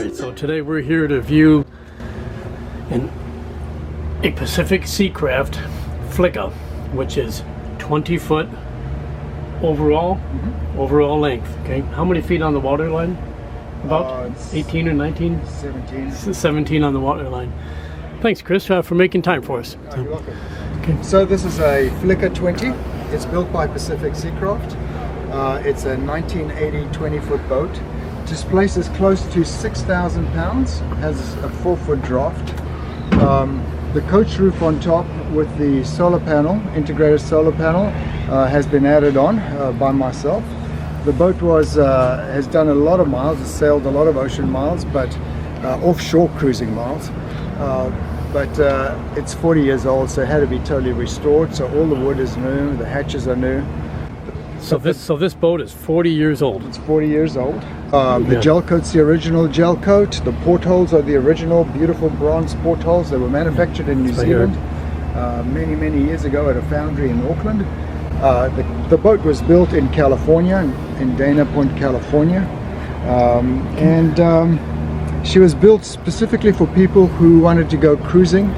Alright, so today we're here to view a Pacific Seacraft Flicka, which is 20 foot overall length. Okay, how many feet on the water line? About 18 or 19? 17. 17 on the water line. Thanks, Chris, for making time for us. Oh, you're welcome. Okay. So this is a Flicka 20. It's built by Pacific Seacraft. It's a 1980 20-foot boat. Displaces close to 6,000 pounds. Has a 4-foot draft. The coach roof on top with the solar panel, integrated solar panel, has been added on by myself. The boat has done a lot of miles. It's sailed a lot of ocean miles, but offshore cruising miles. But it's 40 years old, so it had to be totally restored. So all the wood is new, the hatches are new. So this boat is 40 years old. It's 40 years old. The gel coat's the original gel coat. The portholes are the original beautiful bronze portholes. They were manufactured in New Zealand many years ago at a foundry in Auckland. The boat was built in California, in Dana Point, California, she was built specifically for people who wanted to go cruising,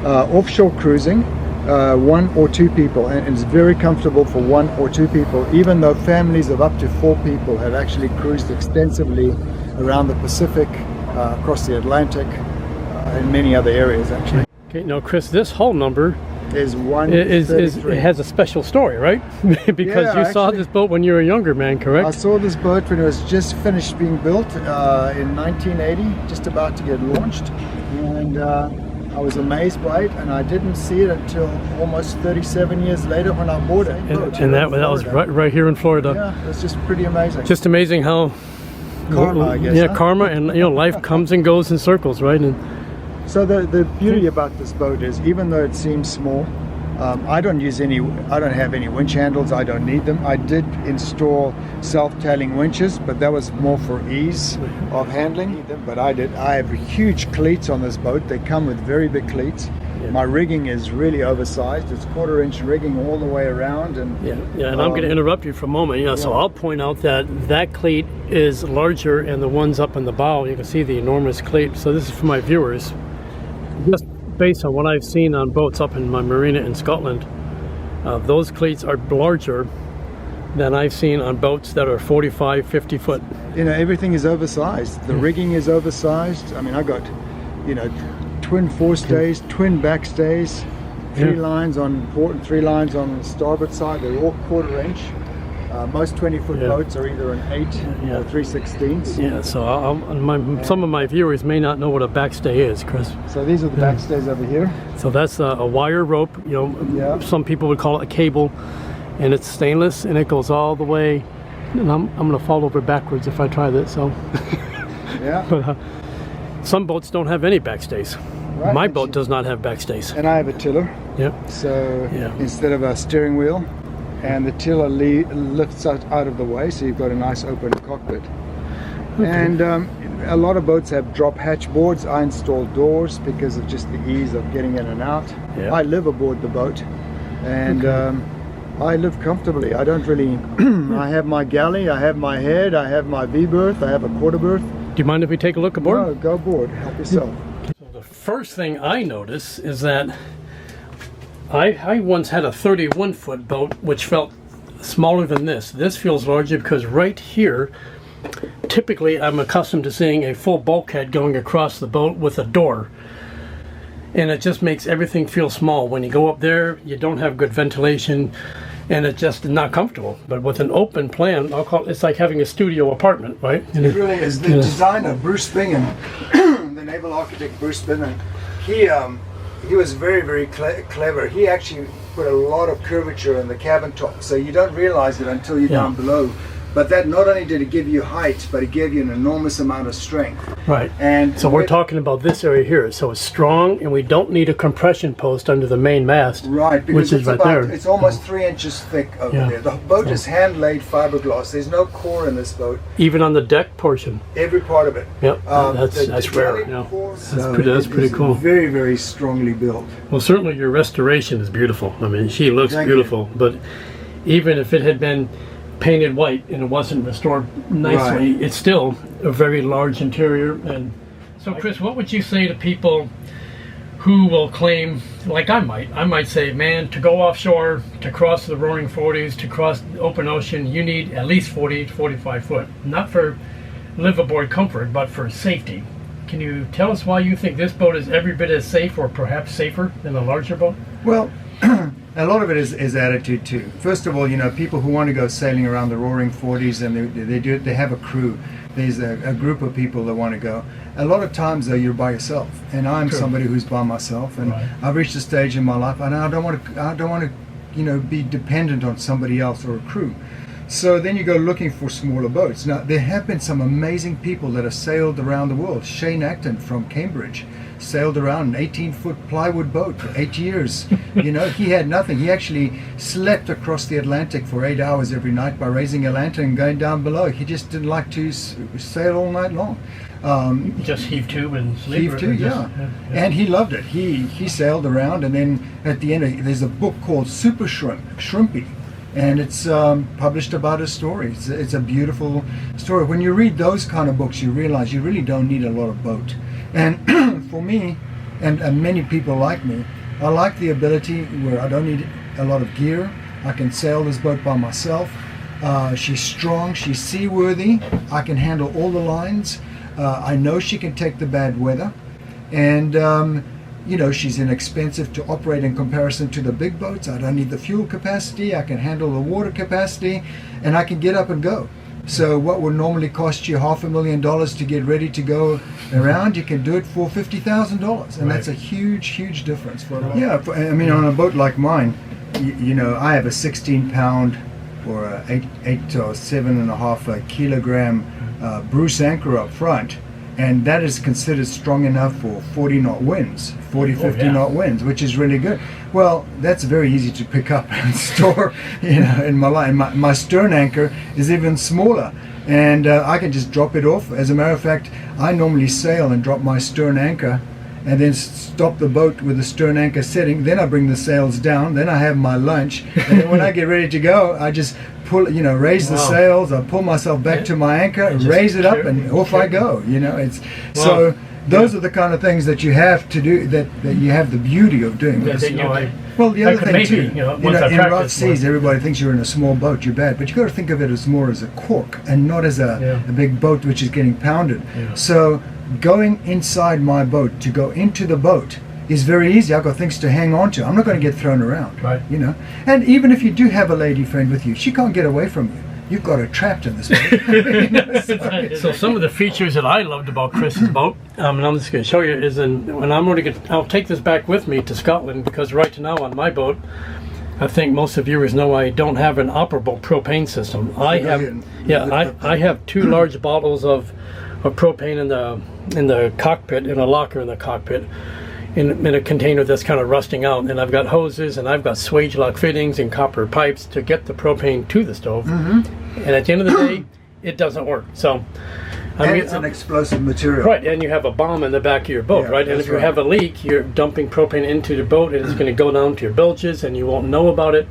offshore cruising, 1 or 2 people, and it's very comfortable for 1 or 2 people, even though families of up to 4 people have actually cruised extensively around the Pacific, across the Atlantic, and many other areas actually. Okay, now Chris, this hull number is 133. It has a special story, right? Because you saw this boat when you were a younger man, correct? I saw this boat when it was just finished being built in 1980, just about to get launched, and I was amazed by it, and I didn't see it until almost 37 years later when I bought it. And that was right here in Florida. Yeah, it was just pretty amazing. Just amazing how karma, I guess. Yeah, karma, and life comes and goes in circles, right? And so the beauty about this boat is, even though it seems small, I don't have any winch handles. I don't need them. I did install self-tailing winches, but that was more for ease of handling. But I have huge cleats on this boat. They come with very big cleats. Yeah. My rigging is really oversized. It's 1/4-inch rigging all the way around. And and I'm going to interrupt you for a moment. So I'll point out that cleat is larger, and the ones up in the bow, you can see the enormous cleat. So this is for my viewers. Just based on what I've seen on boats up in my marina in Scotland, those cleats are larger than I've seen on boats that are 45, 50 foot. Everything is oversized. The rigging is oversized. I mean, I got, twin forestays, twin backstays, 3 lines on port and 3 lines on the starboard side. They're all 1/4-inch. Most 20-foot boats are either an 8 or 3/16. Yeah, so some of my viewers may not know what a backstay is, Chris. So these are the backstays over here. So that's a wire rope, some people would call it a cable, and it's stainless, and it goes all the way, and I'm going to fall over backwards if I try this, so. But some boats don't have any backstays. Right. My boat does not have backstays. And I have a tiller. Yep. So instead of a steering wheel, and the tiller lifts out of the way, so you've got a nice open cockpit. Okay. And a lot of boats have drop hatch boards. I install doors because of just the ease of getting in and out. Yeah. I live aboard the boat, and I live comfortably. I don't really I have my galley, I have my head, I have my V-berth, I have a quarter berth. Do you mind if we take a look aboard? No, go aboard, help yourself. So the first thing I notice is that I once had a 31-foot boat which felt smaller than this. This feels larger because right here, typically I'm accustomed to seeing a full bulkhead going across the boat with a door. And it just makes everything feel small. When you go up there, you don't have good ventilation, and it's just not comfortable. But with an open plan, it's like having a studio apartment, right? It really is. The designer, Bruce Bingham, the naval architect Bruce Bingham, he was very clever. He actually put a lot of curvature in the cabin top, so you don't realize it until you're down below. But that not only did it give you height, but it gave you an enormous amount of strength. Right. And so we're talking about this area here. So it's strong, and we don't need a compression post under the main mast. Right, because which is right there. It's almost 3 inches thick over there. The boat is hand-laid fiberglass. There's no core in this boat. Even on the deck portion. Every part of it. Yep. That's rare. That's pretty cool. Very strongly built. Well, certainly your restoration is beautiful. I mean, she looks beautiful. But even if it had been painted white and it wasn't restored nicely, Right. it's still a very large interior. And so, Chris, what would you say to people who will claim, like I might say, man, to go offshore, to cross the roaring 40s, to cross the open ocean, you need at least 40 to 45 foot, not for live aboard comfort, but for safety. Can you tell us why you think this boat is every bit as safe or perhaps safer than a larger boat? Well, a lot of it is attitude too. First of all, you know, people who want to go sailing around the roaring 40s and they have a crew. There's a group of people that want to go. A lot of times though, you're by yourself, and I'm True. somebody who's by myself, and Right. I've reached a stage in my life, and I don't want to, you know, be dependent on somebody else or a crew. So then you go looking for smaller boats. Now, there have been some amazing people that have sailed around the world. Shane Acton from Cambridge sailed around an 18-foot plywood boat for 8 years. You know, he had nothing. He actually slept across the Atlantic for 8 hours every night by raising a lantern and going down below. He just didn't like to sail all night long. Just heave to and sleep? Heave to, yeah. And he loved it. He sailed around, and then at the end, there's a book called Super Shrimpy. And it's published about his story. It's a beautiful story. When you read those kind of books, you realize you really don't need a lot of boat. And for me, and many people like me, I like the ability where I don't need a lot of gear. I can sail this boat by myself. She's strong, she's seaworthy. I can handle all the lines. I know she can take the bad weather. And you know, she's inexpensive to operate in comparison to the big boats. I don't need the fuel capacity. I can handle the water capacity, and I can get up and go. So what would normally cost you $500,000 to get ready to go around, you can do it for $50,000, and that's a huge difference. Yeah, I mean, on a boat like mine, you know, I have a 16-pound or a 8 or 7.5 kilogram Bruce anchor up front. And that is considered strong enough for 40 knot winds, 50 knot winds, which is really good. Well, that's very easy to pick up and store, you know, in my line. My stern anchor is even smaller, and I can just drop it off. As a matter of fact, I normally sail and drop my stern anchor and then stop the boat with the stern anchor setting. Then I bring the sails down, then I have my lunch, and then when I get ready to go, I just pull, you know, raise the sails, I pull myself back to my anchor, raise it up, and off I go. You know, it's so those are the kind of things that you have to do, that you have the beauty of doing. Well, the other thing too, you know, in rough seas, everybody thinks you're in a small boat, you're bad, but you got to think of it as more as a cork and not as a big boat which is getting pounded. So going inside my boat to go into the boat is very easy. I've got things to hang on to. I'm not going to get thrown around, you know. And even if you do have a lady friend with you, she can't get away from you. You've got her trapped in this boat. You know, so some of the features that I loved about Chris's boat, and I'm just going to show you, is when I'm going to I'll take this back with me to Scotland, because right now on my boat, I think most of viewers know I don't have an operable propane system. I have 2 large bottles of propane in the cockpit, in a locker in the cockpit, in a container that's kind of rusting out, and I've got hoses and I've got swage lock fittings and copper pipes to get the propane to the stove. And at the end of the day, it doesn't work. So I mean, it's an explosive material, right? And you have a bomb in the back of your boat, right? And if you have a leak, you're dumping propane into the boat, and it's going to go down to your bilges, and you won't know about it.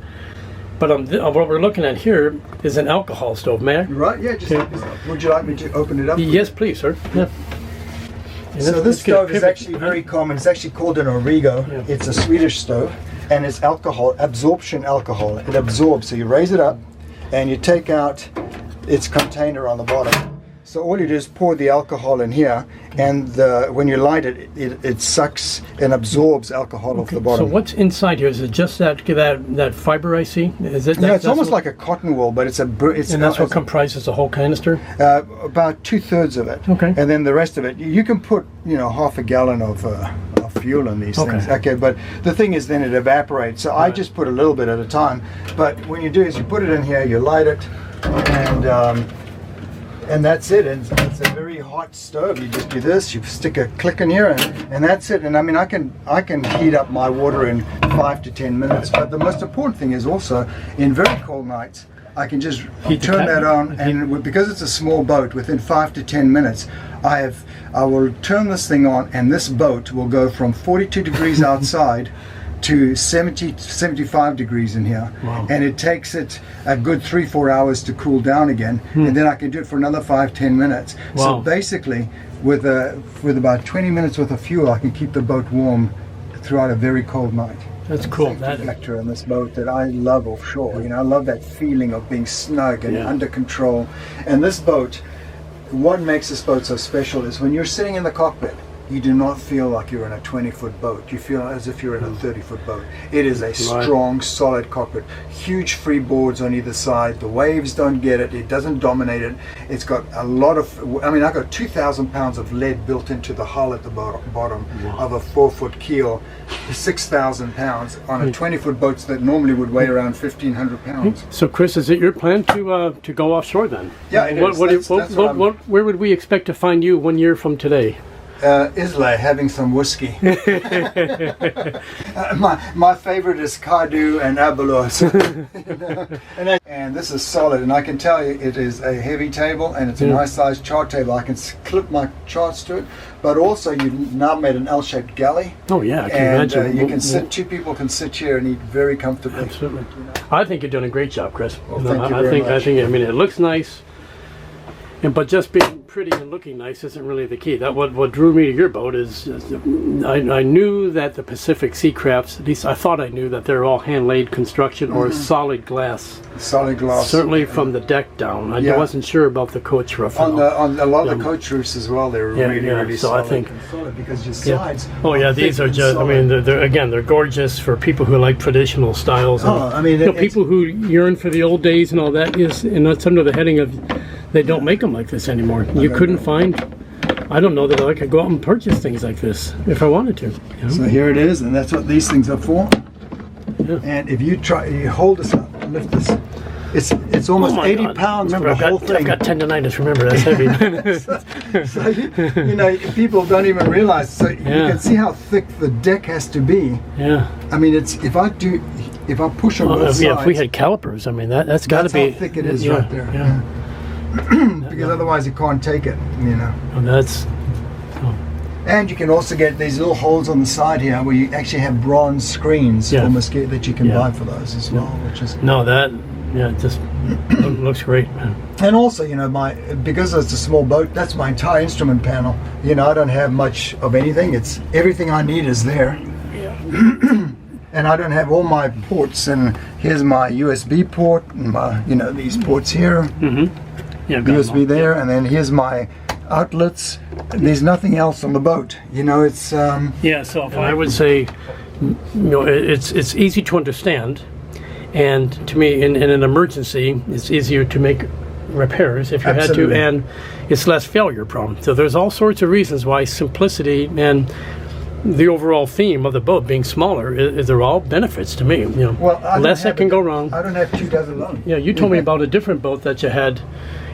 But what we're looking at here is an alcohol stove, may I? Right? Yeah. Just would you like me to open it up? Yes, please, sir. Yeah. So this stove is actually very common. It's actually called an Origo. It's a Swedish stove, and it's absorption alcohol. It absorbs. So you raise it up, and you take out its container on the bottom. So all you do is pour the alcohol in here, and when you light it, it sucks and absorbs alcohol off the bottom. So what's inside here? Is it just that fiber I see? Is it? Yeah, it's almost like a cotton wool, but and that's what comprises the whole canister. About 2/3 of it. Okay. And then the rest of it, you can put, you know, half a gallon of fuel in these things. Okay, but the thing is, then it evaporates. So I just put a little bit at a time. But when you do is you put it in here, you light it, and that's it. And it's a very hot stove. You just do this. You stick a click in here, and that's it. And I mean, I can heat up my water in 5 to 10 minutes. But the most important thing is also, in very cold nights, I can just turn that on, and because it's a small boat, within 5 to 10 minutes, I will turn this thing on, and this boat will go from 42 degrees outside to 70 to 75 degrees in here. Wow. And it takes it a good 3-4 hours to cool down again, and then I can do it for another 5-10 minutes. Wow. So basically with about 20 minutes worth of fuel, I can keep the boat warm throughout a very cold night. That's cool. That factor on this boat that I love offshore. You know, I love that feeling of being snug and under control. And this boat, what makes this boat so special is when you're sitting in the cockpit, you do not feel like you're in a 20-foot boat. You feel as if you're in a 30-foot boat. It is a strong, solid cockpit. Huge freeboards on either side. The waves don't get it. It doesn't dominate it. It's got a lot of, I mean, I got 2,000 pounds of lead built into the hull at the bottom of a 4-foot keel. 6,000 pounds on a 20-foot boat that normally would weigh around 1,500 pounds. So, Chris, is it your plan to go offshore then? Yeah, it is. Where would we expect to find you 1 year from today? Islay, having some whiskey. My favorite is Cardu and Abelos. And this is solid, and I can tell you it is a heavy table, and it's a nice sized chart table. I can clip my charts to it, but also you've now made an L-shaped galley. Oh yeah, I can imagine. You can sit, two people can sit here and eat very comfortably. Absolutely. I think you're doing a great job, Chris. Well, thank you very much. I think, I mean, it looks nice. But just being pretty and looking nice isn't really the key. That what drew me to your boat is I knew that the Pacific Seacrafts, at least I thought I knew that they're all hand-laid construction or solid glass. Solid glass. Certainly from the deck down. I wasn't sure about the coach roof. On a lot of the coach roofs as well, they're really so solid. I think solid because your sides. Oh yeah, these are just. Solid. I mean, they're gorgeous for people who like traditional styles. And, I mean, people who yearn for the old days and all that is, and that's under the heading of. They don't make them like this anymore. You couldn't find. I don't know that I could go out and purchase things like this if I wanted to. You know? So here it is, and that's what these things are for. Yeah. And if you hold this up, lift this. It's almost 80 pounds for the whole thing. I've got tendonitis. Remember, that's heavy. So you know, people don't even realize. So you can see how thick the deck has to be. Yeah. I mean, it's if I push on both sides. Yeah, if we had calipers, I mean that's got to be. That's how thick it is right there. Yeah. Because otherwise you can't take it, you know. And that's. And you can also get these little holes on the side here where you actually have bronze screens for mosquito that you can buy for those as well, which is. No, that. Yeah, it just looks great, man. And also, you know, because it's a small boat, that's my entire instrument panel. You know, I don't have much of anything. It's everything I need is there. Yeah. And I don't have all my ports. And here's my USB port, and my, you know, these ports here. Mm-hmm. Yeah, USB there, and then here's my outlets. There's nothing else on the boat. You know, it's. Yeah, so I would say, you know, it's easy to understand. And to me, in an emergency, it's easier to make repairs if you had to, and it's less failure prone. So there's all sorts of reasons why simplicity and the overall theme of the boat being smaller, they're all benefits to me. You know, well, less that can go wrong. I don't have 2 dozen alone. Yeah, you told me about a different boat that you had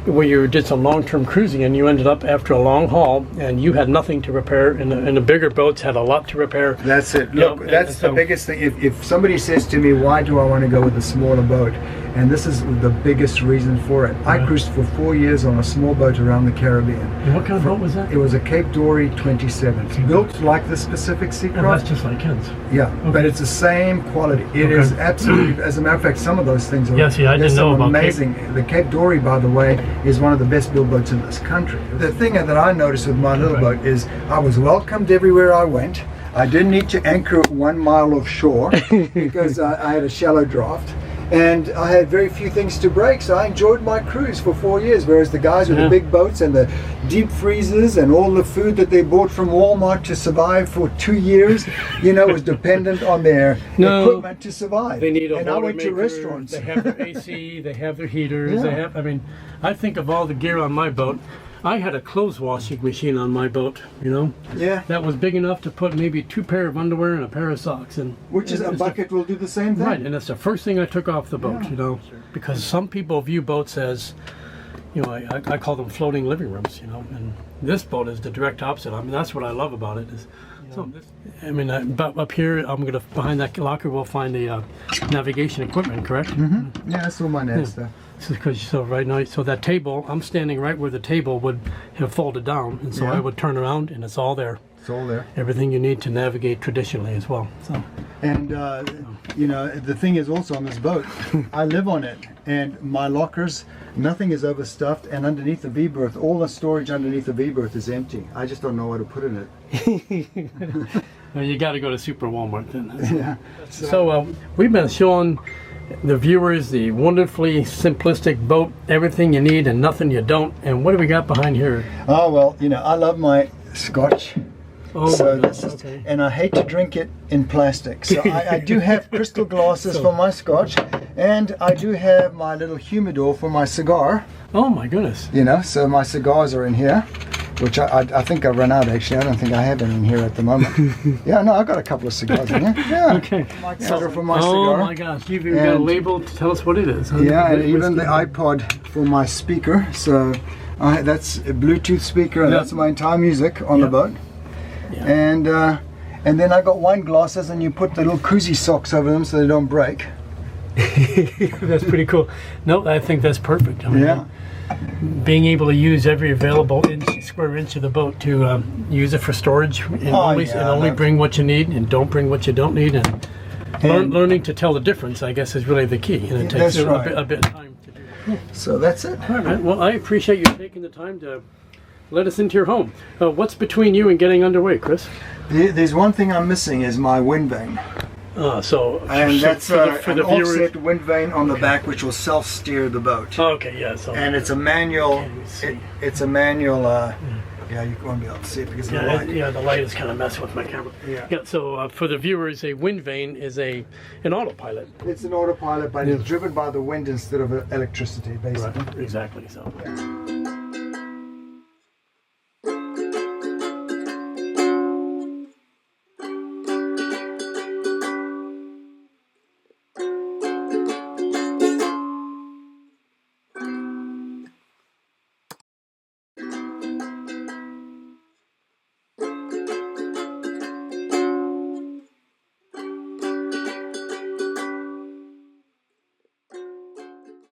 where you did some long-term cruising and you ended up after a long haul and you had nothing to repair and the bigger boats had a lot to repair. That's it. Look, that's the biggest thing. If somebody says to me, why do I want to go with a smaller boat? And this is the biggest reason for it. I cruised for 4 years on a small boat around the Caribbean. And what kind of boat was that? It was a Cape Dory 27. It's built like the Pacific Seacraft. Oh, that's just like Ken's. Yeah, but it's the same quality. It is absolutely, as a matter of fact, some of those things are I didn't know about amazing. The Cape Dory, by the way, is one of the best built boats in this country. The thing that I noticed with my little boat is I was welcomed everywhere I went. I didn't need to anchor 1 mile offshore because I had a shallow draft. And I had very few things to break, so I enjoyed my cruise for 4 years, whereas the guys with the big boats and the deep freezers and all the food that they bought from Walmart to survive for 2 years, you know, was dependent on their equipment to survive. They need and I went to restaurants. They have their AC, they have their heaters, they have, I mean, I think of all the gear on my boat. I had a clothes washing machine on my boat, you know. Yeah. That was big enough to put maybe 2 pair of underwear and a pair of socks in. Which is a bucket will do the same thing. Right, and that's the first thing I took off the boat, you know. Because some people view boats as, you know, I call them floating living rooms, you know. And this boat is the direct opposite. I mean, that's what I love about it. Is, so, I mean, up here, behind that locker, we'll find the navigation equipment, correct? Mm-hmm. Yeah, that's all my net stuff. So right now, so that table, I'm standing right where the table would have folded down, and so I would turn around, and it's all there. It's all there. Everything you need to navigate traditionally as well. So And you know, the thing is also on this boat, I live on it, and my lockers, nothing is overstuffed, and underneath the V-berth, all the storage underneath the V-berth is empty. I just don't know what to put in it. Well, you got to go to Super Walmart then. Yeah. So we've been showing the viewers the wonderfully simplistic boat, everything you need and nothing you don't. And what do we got behind here? Oh well, you know, I love my scotch. Oh, So my this God, is, okay. and I hate to drink it in plastic. So I do have crystal glasses for my scotch, and I do have my little humidor for my cigar. Oh my goodness. You know, so my cigars are in here, which I think I've run out actually. I don't think I have any in here at the moment. Yeah, no, I've got a couple of cigars in here. Yeah. Okay. My cover for my Oh cigar. my gosh, you've even got a And- label to tell us what it is. Huh? Yeah, and Whiskey. even the iPod for my speaker. So that's a Bluetooth speaker, and Yeah. that's my entire music on the Yeah. boat. Yeah. And then I got wine glasses, and you put the little koozie socks over them so they don't break. That's pretty cool. No, I think that's perfect. I mean, Yeah. being able to use every available square inch of the boat to use it for storage and only yeah, bring what you need and don't bring what you don't need, and learning to tell the difference, I guess, is really the key, and it takes That's right. a bit of time to do. So that's it. All right. Well, I appreciate you taking the time to let us into your home. What's between you and getting underway, Chris? There's one thing I'm missing is my wind vane. And that's for an the viewers. offset wind vane on the back, which will self-steer the boat. Okay, yeah. So And it's a manual. Can't even see. It's a manual. Yeah, you won't be able to see it because of the yeah, light. the light is kind of messing with my camera. Yeah. So for the viewers, a wind vane is an autopilot. It's an autopilot, but it's driven by the wind instead of electricity, basically. Right. Exactly. So.